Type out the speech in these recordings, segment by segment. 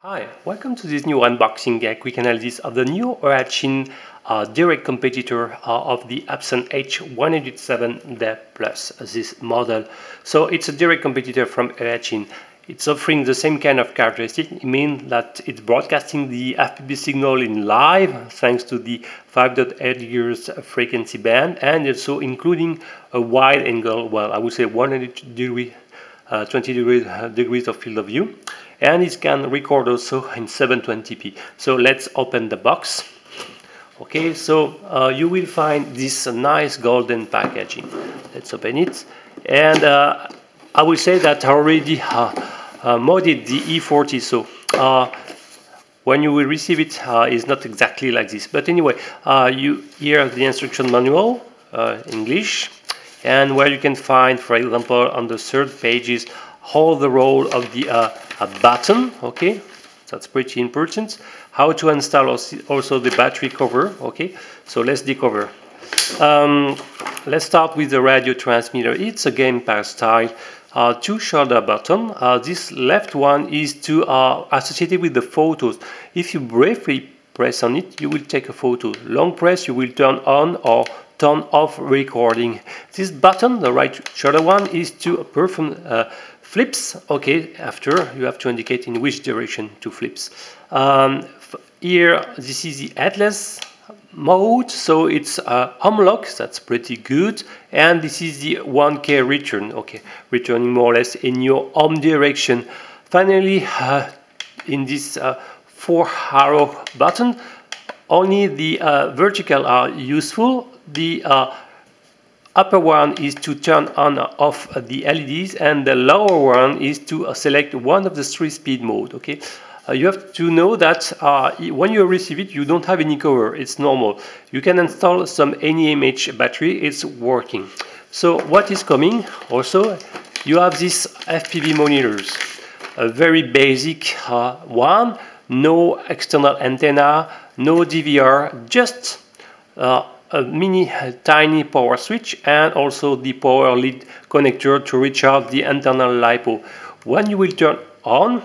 Hi, welcome to this new unboxing quick analysis of the new Eachine direct competitor of the Epson H107D Plus, this model. So it's a direct competitor from Eachine. It's offering the same kind of characteristic. It means that it's broadcasting the FPV signal in live thanks to the 5.8 GHz frequency band, and also including a wide angle, well, I would say 100 degree, 20 degrees of field of view. And it can record also in 720p. So let's open the box. Okay, so you will find this nice golden packaging. Let's open it. And I will say that I already modded the E40. So when you will receive it, it's not exactly like this. But anyway, you hear the instruction manual, English, and where you can find, for example, on the third pages, all the role of the button. Okay, that's pretty important. How to install also the battery cover. Okay, so let's decover. Let's start with the radio transmitter. It's a gamepad style. Two shoulder button. This left one is to associated with the photos. If you briefly press on it, you will take a photo. Long press, you will turn on or turn off recording. This button, the right shoulder one, is to perform flips. Okay, after you have to indicate in which direction to flips. Here, this is the headless mode, so it's home lock, that's pretty good, and this is the 1K return. Okay, returning more or less in your home direction. Finally, in this 4-arrow button, only the vertical are useful. The upper one is to turn on or off the LEDs, and the lower one is to select one of the 3-speed mode. Okay, you have to know that when you receive it, you don't have any cover. It's normal. You can install some NEMH battery. It's working. So what is coming? Also, you have these FPV monitors, a very basic one. No external antenna, no DVR, just a mini tiny power switch, and also the power lead connector to recharge the internal LiPo. When you will turn on,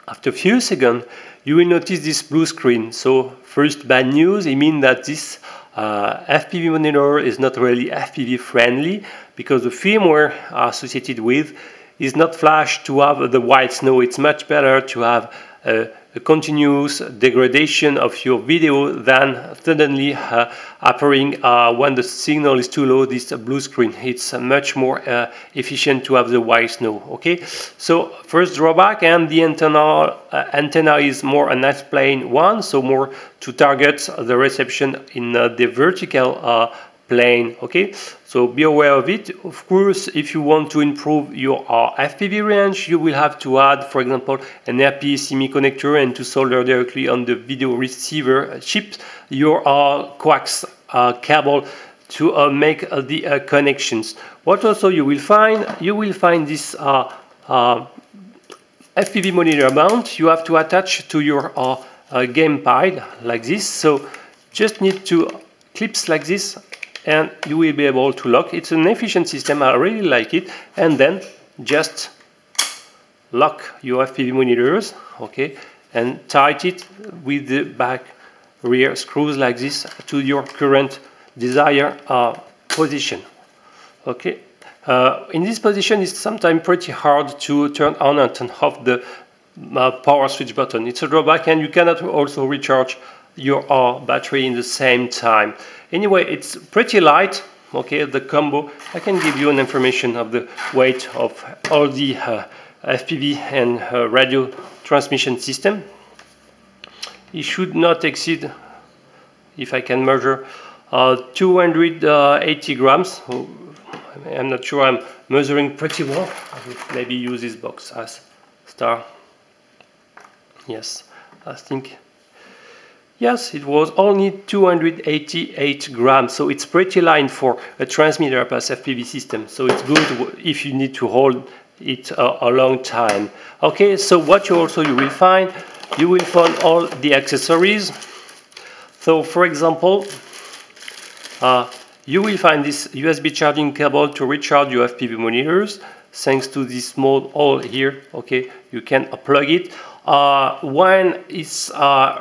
after a few seconds, you will notice this blue screen. So first bad news, it means that this FPV monitor is not really FPV friendly, because the firmware associated with is not flash to have the white snow. It's much better to have a continuous degradation of your video than suddenly appearing when the signal is too low, this blue screen. It's much more efficient to have the white snow. Okay, so first drawback, and the antenna is more an F-plane one, so more to target the reception in the vertical plane. Okay, so be aware of it. Of course, if you want to improve your FPV range, you will have to add, for example, an RP-CME connector, and to solder directly on the video receiver chip your coax cable to make the connections. What also you will find this FPV monitor mount you have to attach to your gamepad like this. So just need to clips like this, and you will be able to lock. It's an efficient system, I really like it. And then just lock your FPV monitors, okay, and tight it with the back rear screws like this to your current desired position. Okay, in this position it's sometimes pretty hard to turn on and turn off the power switch button. It's a drawback, and you cannot also recharge your battery in the same time. Anyway, it's pretty light. Okay, the combo. I can give you an information of the weight of all the FPV and radio transmission system. It should not exceed, if I can measure, 280 grams. I'm not sure I'm measuring pretty well. I will maybe use this box as star. Yes, I think. Yes, it was only 288 grams, so it's pretty light for a transmitter plus FPV system. So it's good if you need to hold it a long time. Okay, so what you will find all the accessories. So for example, you will find this USB charging cable to recharge your FPV monitors. Thanks to this small hole here, okay, you can plug it. When it's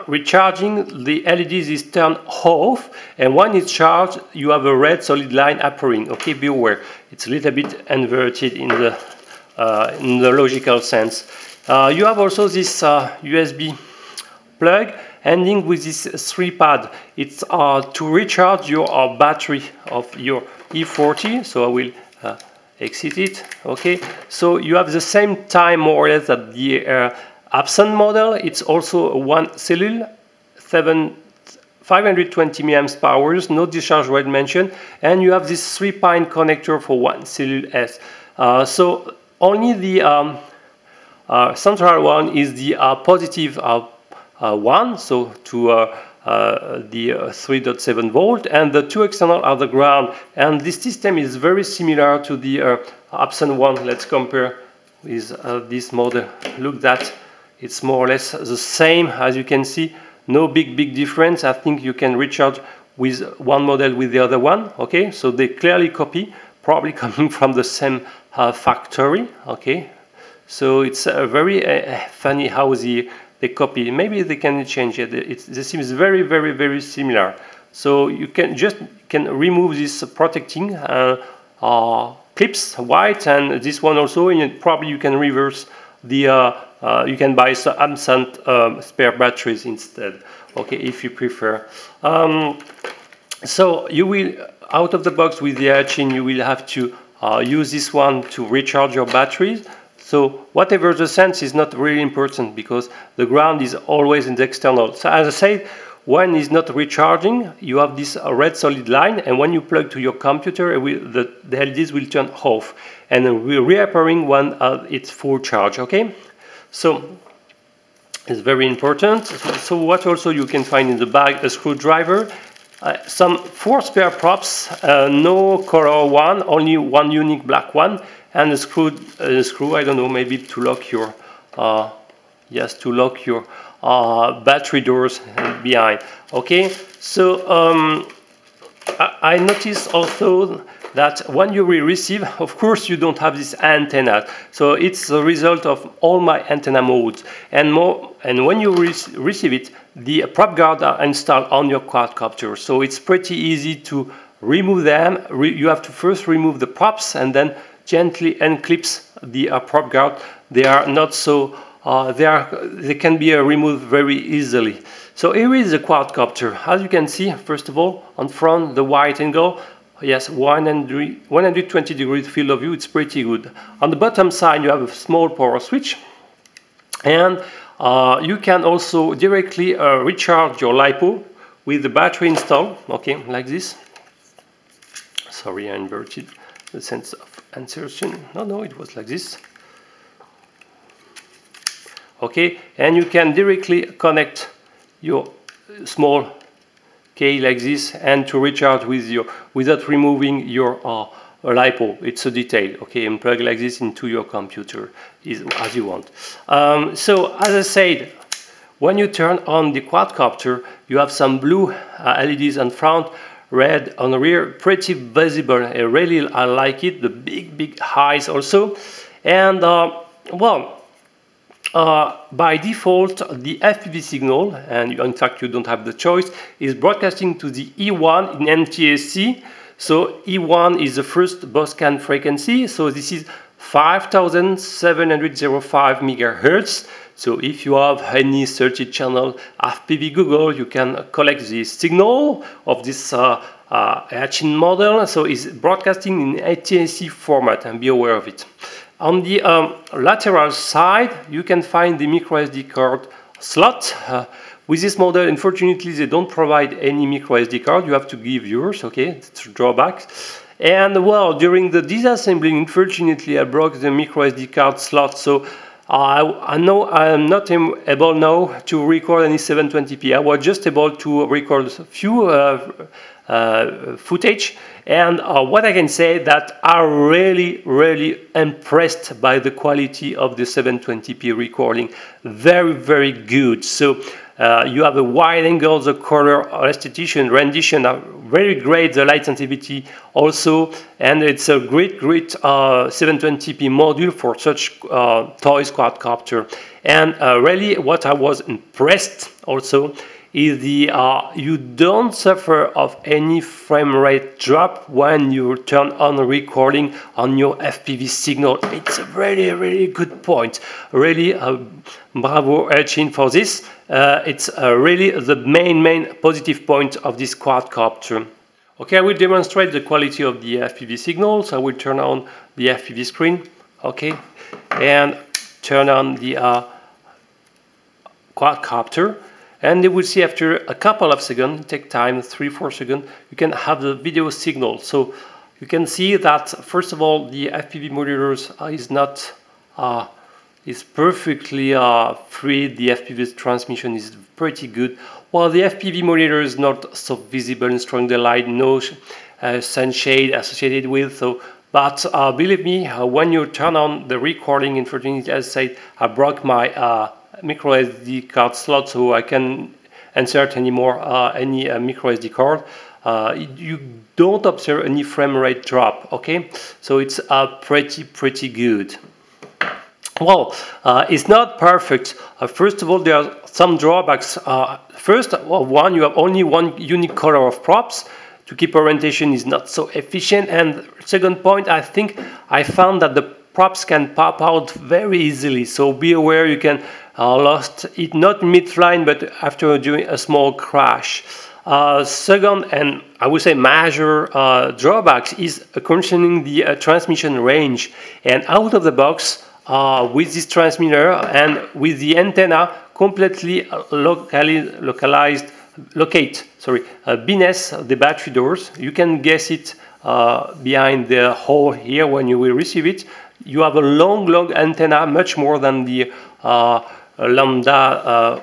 recharging, the LEDs is turned off, and when it's charged, you have a red solid line appearing. Okay, be aware, it's a little bit inverted in the logical sense. You have also this USB plug ending with this 3 pad. It's to recharge your battery of your E40. So I will exit it. Okay, so you have the same time more or less that the Epson model. It's also a 1 cellule, 520 milliamps powers, no discharge rate mentioned, and you have this 3-pin connector for 1 cellule S. So only the central one is the positive one, so to the 3.7 volt, and the 2 external are the ground. And this system is very similar to the Epson one. Let's compare with this model. Look, that it's more or less the same. As you can see, no big difference. I think you can recharge with one model with the other one. Okay, so they clearly copy, probably coming from the same factory. Okay, so it's very funny how they copy. Maybe they can change it. This seems very similar. So you can remove this protecting clips, white, and this one also. And probably you can reverse the. You can buy some absent spare batteries instead. Okay, if you prefer. So you will, out of the box with the Eachine, you will have to use this one to recharge your batteries. So whatever the sense is not really important, because the ground is always in the external. So as I said, when it's not recharging, you have this red solid line, and when you plug to your computer, the LEDs will turn off and will reappearing when it's full charge. Okay, so it's very important. So what also you can find in the bag: a screwdriver, some 4 spare props, no color one, only one unique black one, and a screw, I don't know, maybe to lock your, yes, to lock your battery doors behind. Okay, so I noticed also that when you will receive, of course, you don't have this antenna. So it's the result of all my antenna modes. And when you receive it, the prop guards are installed on your quadcopter. So it's pretty easy to remove them. You have to first remove the props and then gently unclips the prop guard. They are not so, they can be removed very easily. So here is the quadcopter. As you can see, first of all, on front, the wide angle, yes, 120 degrees field of view, it's pretty good. On the bottom side, you have a small power switch, and you can also directly recharge your LiPo with the battery installed, okay, like this. Sorry, I inverted the sense of insertion. No, it was like this. Okay, and you can directly connect your small key like this, and to recharge with without removing your LiPo. It's a detail. Okay, and plug like this into your computer as you want. So as I said, when you turn on the quadcopter, you have some blue LEDs on front, red on the rear, pretty visible. I like it. The big eyes also, and well. By default, the FPV signal, and in fact you don't have the choice, is broadcasting to the E1 in NTSC. So E1 is the first Boscan frequency, so this is 5705 megahertz. So if you have any search channel FPV Google, you can collect the signal of this Eachine model. So it's broadcasting in NTSC format, and be aware of it. On the lateral side, you can find the microSD card slot. With this model, unfortunately, they don't provide any microSD card. You have to give yours, okay? It's a drawback. And well, during the disassembling, unfortunately, I broke the microSD card slot. So I know I am not able now to record any 720p. I was just able to record a few footage, and what I can say that I'm really impressed by the quality of the 720p recording. Very good. So You have a wide angle, the color restitution, rendition are very great, the light sensitivity also, and it's a great 720p module for such toys quadcopter. And really what I was impressed also is the you don't suffer of any frame rate drop when you turn on recording on your FPV signal. It's a really good point. Really bravo Eachine for this. It's really the main positive point of this quadcopter. Okay, I will demonstrate the quality of the FPV signals. I will turn on the FPV screen, okay, and turn on the quadcopter. And you will see after a couple of seconds, take time, 3-4 seconds, you can have the video signal. So you can see that first of all the FPV modulators is perfectly free. The FPV transmission is pretty good, while the FPV modulator is not so visible in strong daylight, no sunshade associated with. So, but believe me, when you turn on the recording, unfortunately, as I said, I broke my micro SD card slot, so I can insert any micro SD card. You don't observe any frame rate drop. Okay, so it's pretty good. Well, it's not perfect. First of all, there are some drawbacks. First, one, you have only one unique color of props. To keep orientation is not so efficient. And second point, I think I found that the props can pop out very easily. So be aware you can lost it not mid-flying, but after doing a small crash. Second, and I would say major drawbacks is concerning the transmission range. And out of the box, with this transmitter and with the antenna completely locate BNS, the battery doors. You can guess it behind the hole here when you will receive it. You have a long antenna, much more than the lambda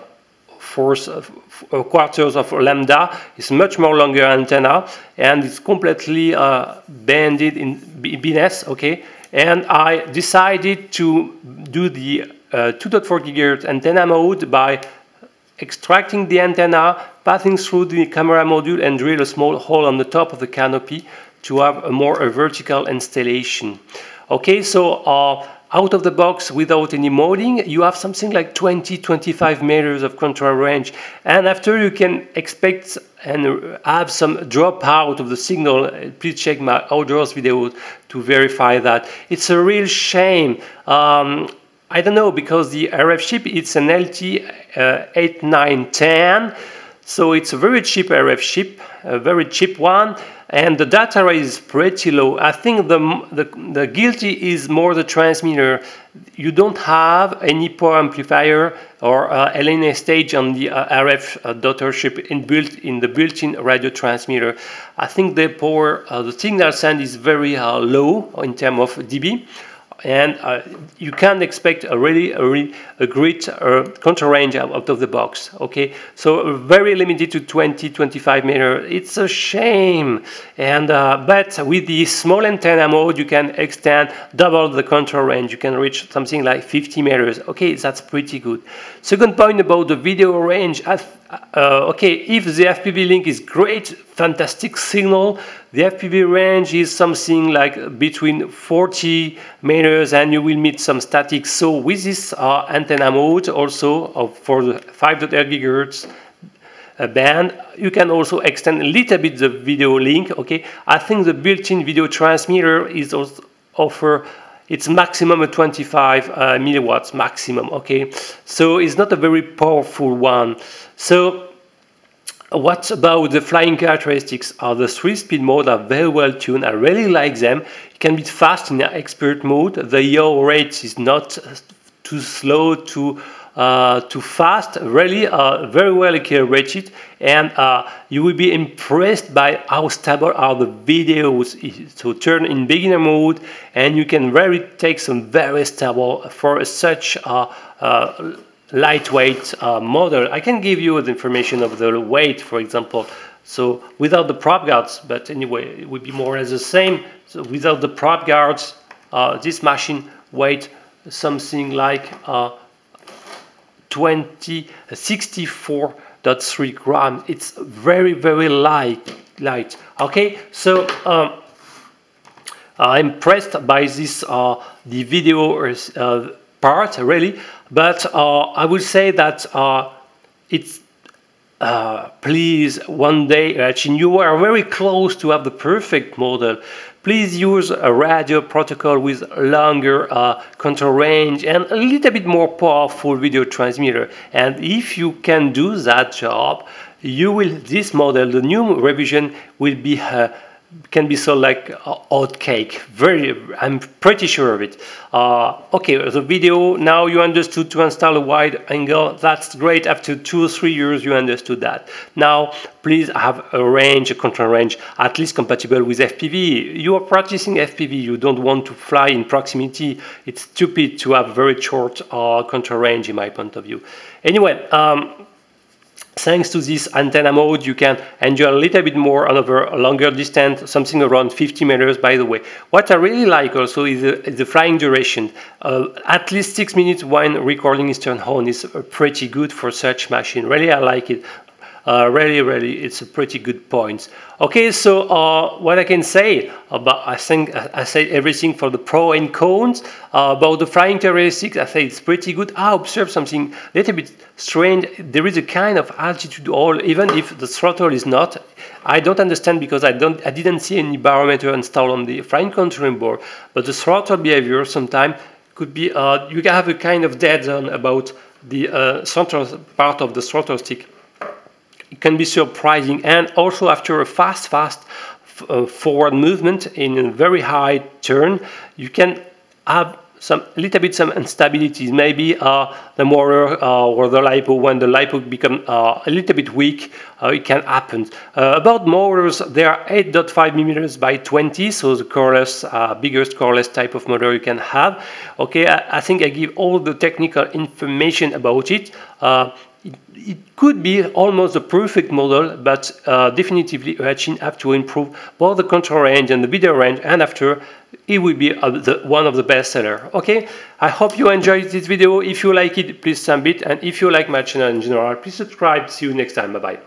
quarters of lambda. It's much more longer antenna, and it's completely banded in BNS. Okay, and I decided to do the 2.4 GHz antenna mode by extracting the antenna, passing through the camera module, and drill a small hole on the top of the canopy to have a more vertical installation. Okay, so out of the box, without any modding, you have something like 20-25 meters of control range, and after you can expect and have some dropout of the signal. Please check my outdoors video to verify that. It's a real shame. I don't know, because the RF chip, it's an LT8910, so it's a very cheap RF chip, a very cheap one, and the data rate is pretty low. I think the guilty is more the transmitter. You don't have any power amplifier or LNA stage on the RF daughter chip inbuilt in the built-in radio transmitter. I think the power, the signal send is very low in terms of dB. And you can expect a really great control range out of the box. Okay, so very limited to 20-25 meters. It's a shame. And but with the small antenna mode, you can extend double the control range. You can reach something like 50 meters. Okay, that's pretty good. Second point about the video range. Okay, if the FPV link is great, fantastic signal, the FPV range is something like between 40 meters, and you will meet some static. So with this antenna mode also for the 5.8 GHz band, you can also extend a little bit the video link. Okay, I think the built-in video transmitter is also offer its maximum at 25 milliwatts maximum. Okay, so it's not a very powerful one. So what about the flying characteristics? The 3-speed mode are very well tuned. I really like them. You can be fast in expert mode. The yaw rate is not too slow, too fast. Really very well calibrated, and you will be impressed by how stable are the videos. So turn in beginner mode, and you can really take some very stable for such lightweight model. I can give you the information of the weight, for example. So without the prop guards, but anyway, it would be more or less the same. So without the prop guards, this machine weight something like 64.3 grams. It's very, very light. Okay, so I'm impressed by this the video part really, but I will say that it's please, one day, actually, you are very close to have the perfect model. Please use a radio protocol with longer control range and a little bit more powerful video transmitter. And if you can do that job, you will, this model, the new revision, will be can be sold like hot cake. I'm pretty sure of it. Okay, the video, now you understood to install a wide angle. That's great. After 2 or 3 years, you understood that. Now, please have a range, a control range, at least compatible with FPV. You are practicing FPV. You don't want to fly in proximity. It's stupid to have very short control range, in my point of view. Anyway, thanks to this antenna mode, you can enjoy a little bit more over a longer distance, something around 50 meters, by the way. What I really like also is the flying duration. At least 6 minutes when recording is turned on is pretty good for such machine. Really, I like it. Really, it's a pretty good point. Okay, so what I can say about, I think I said everything for the pro and cons. About the flying characteristics, I say it's pretty good. I observed something a little bit strange. There is a kind of altitude all, even if the throttle is not. I don't understand because I didn't see any barometer installed on the flying controlling board. But the throttle behavior sometimes could be, you can have a kind of dead zone about the central part of the throttle stick. It can be surprising, and also after a fast forward movement in a very high turn, you can have some instabilities. Maybe the motor or the LiPo, when the LiPo become a little bit weak, it can happen. About motors, they are 8.5 millimeters by 20, so the coreless, biggest coreless type of motor you can have. Okay, I think I give all the technical information about it. It could be almost a perfect model, but definitively Eachine have to improve both the control range and the video range, and after it will be one of the best sellers. Okay, I hope you enjoyed this video. If you like it, please thumb it, and if you like my channel in general, please subscribe. See you next time. Bye bye.